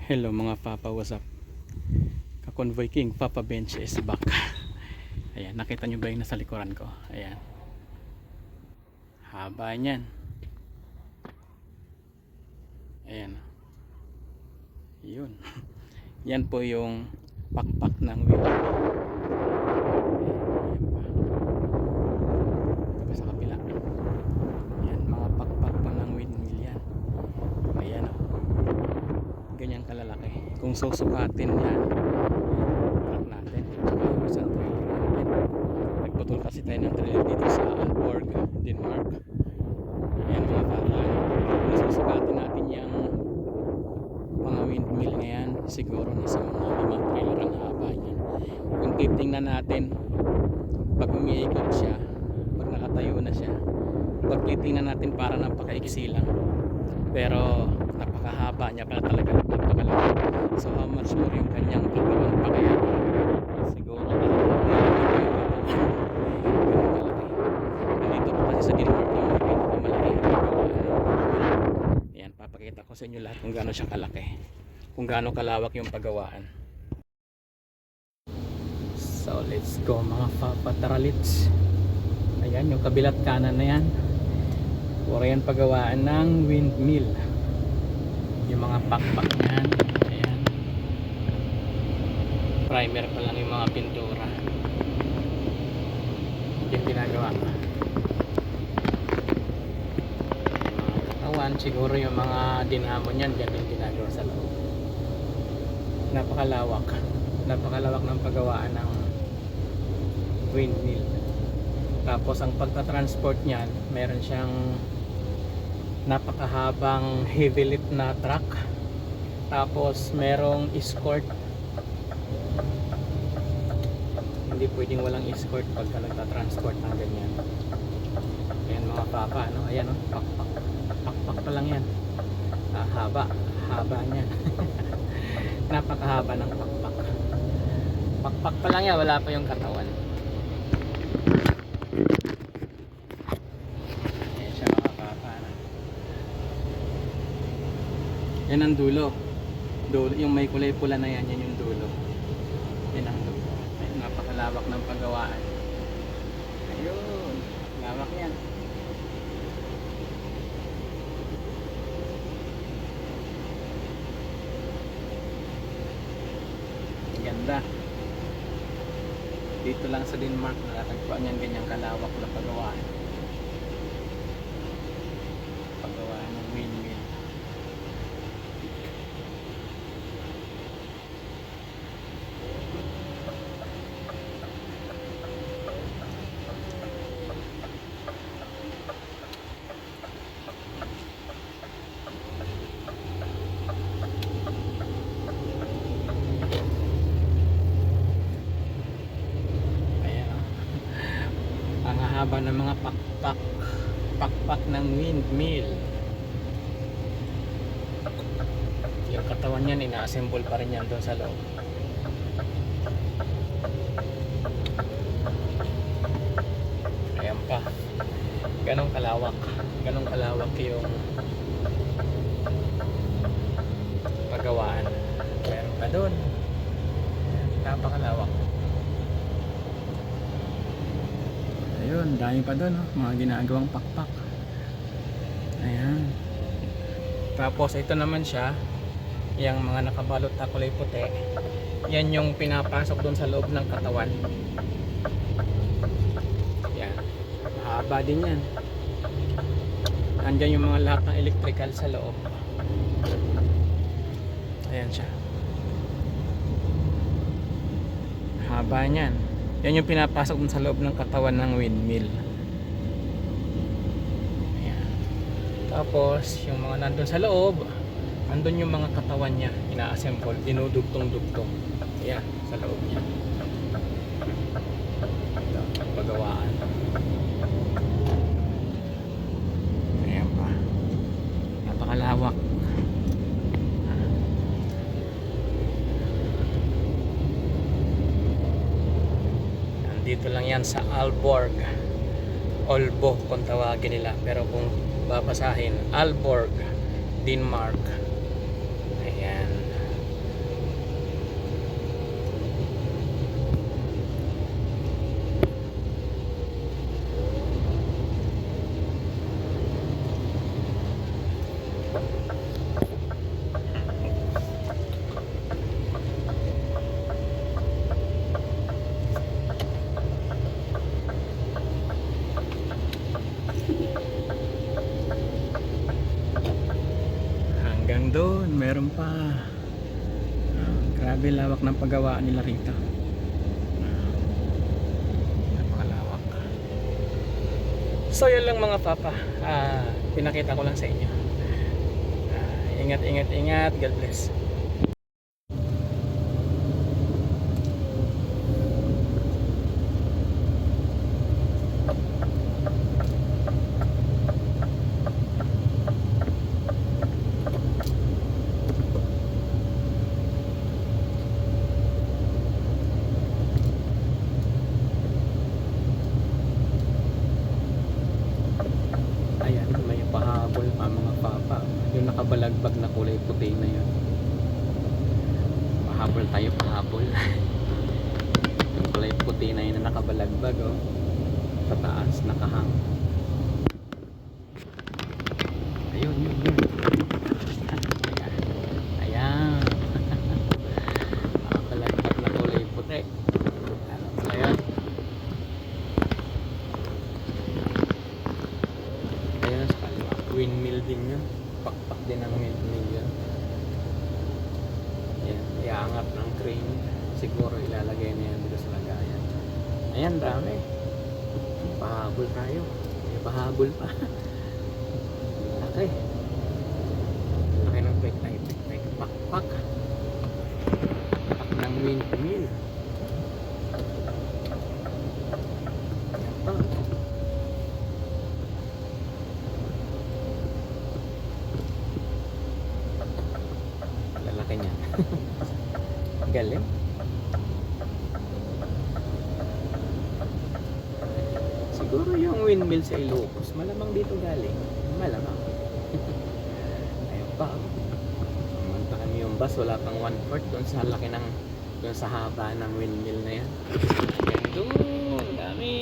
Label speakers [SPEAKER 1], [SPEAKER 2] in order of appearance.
[SPEAKER 1] Hello mga Papa, what's up? Ka-Convoy King, Papa Bench is back. Ayan, nakita nyo ba yung nasa likuran ko? Ayan, haba niyan. Ayan, yun. Yan po yung pakpak ng wheel. Ayan pa sa kapila. Ayan, mga pakpak po ng windmill yan. Ayan o, ganyan kalalaki. Kung susukatin yan, truck natin, tsaka yung isang trailer natin. Nagputol kasi tayo ng trailer dito sa Aalborg, Denmark. Ayan mga Papa, kung susukatin natin yung mga windmill ngayon, siguro nasa mga 5 trailer ang haba niyan. Kung titingnan natin, pag umiikot siya, pag nakatayo na siya, pag titingnan natin para napakaiksi lang, pero napakahaba niya pala talaga, napakalaki. So how much more yung kanyang pagkawan pa kaya? Siguro ganun kalaki. Nandito po kasi sa Denmark yung pinakamalaki yung pagkawan. Ayan, papakita ko sa inyo lahat kung gaano siya kalaki, kung gaano kalawak yung paggawaan. So let's go mga papataralits. Ayan yung kabilat kanan na yan, puro yan paggawaan ng windmill. Yung mga pakpak yan, ayan, primer pa lang yung mga pintura, yung ginagawa. Yung mga katawan, siguro yung mga dinamo nyan, dyan yung ginagawa sa loob. Napakalawak ng paggawaan ng windmill. Tapos ang pagta-transport nyan, meron siyang napakahabang heavy lift na truck, tapos merong escort. Hindi pwedeng walang escort pagka nagta-transport ng ganyan. Ayan mga Papa, no? Ayan, no? Pakpak pa lang yan. Haba niyan. Napakahaba ng pakpak. Pakpak pa lang yan, wala pa yung katawan. Ayan siya mga Papa, no? Yan ang dulo. Yung may kulay pula na yan, yan yung dulo. Yan ang dulo. Ayun, napakalawak ng paggawaan. Ayun, lawak yan. Ganda. Dito lang sa Denmark natatagpuan yan ganyang kalawak na paggawaan. Paggawaan ng windmill. Ang haba ng mga pakpak ng windmill. Yung katawan niyan ina-assemble pa rin yan doon sa loob. Ayan pa, ganong kalawak yung paggawaan. Meron pa doon, napakalawak. Ayun, dami pa doon, oh, mga ginagawang pakpak. Ayan. Tapos ito naman siya, yung mga nakabalot na kulay puti, yan yung pinapasok doon sa loob ng katawan. Yan, mahaba din yan. Nandyan yung mga lahat ng electrical sa loob. Ayan siya, haba niyan. Yan yung pinapasok dun sa loob ng katawan ng windmill. Ayan. Tapos yung mga nandun sa loob, nandun yung mga katawan niya, ina-assemble, dinudugtong-dugtong. Ayan, sa loob niya. Ito, paggawaan. Ayan pa, napakalawak. Dito lang yan sa Aalborg, Aalborg kung tawagin nila, pero kung babasahin, Aalborg, Denmark. Ayan. Ayun, meron pa. Grabe lawak ng paggawaan nila rito. Napakalawak. So yun lang mga papa. Pinakita ko lang sa inyo. Ingat, ingat, ingat. God bless. Ayan, may pahabol pa mga papa. Yung nakabalagbag na kulay puti na yun. Pahabol tayo, pahabol. Yung kulay puti na yun na nakabalagbag, oh. Sa taas, nakahang. Ayun, yun, yun. Ayan. Nakabalagbag na kulay puti. Ano pala yun? Ayan, sa kaliwa. Windmill din yun. Pakpak din ang windmill yun. Ayan, iaangat ng crane. Siguro ilalagay na yan dito sa lagayan. Ayan, dami. Pahabol tayo. May pahabol pa. Laki. Laki ng pek-pek. Pakpak. Pak ng windmill. Ayan pa. Lalaki niyan. Galing. Siguro yung windmill sa Ilocos, malamang dito galing. Malamang. Ayun pa. Samantakan yung bus, wala pang 1/4 doon sa laki ng, doon sa haba ng windmill na yan. Ayan doon, dami.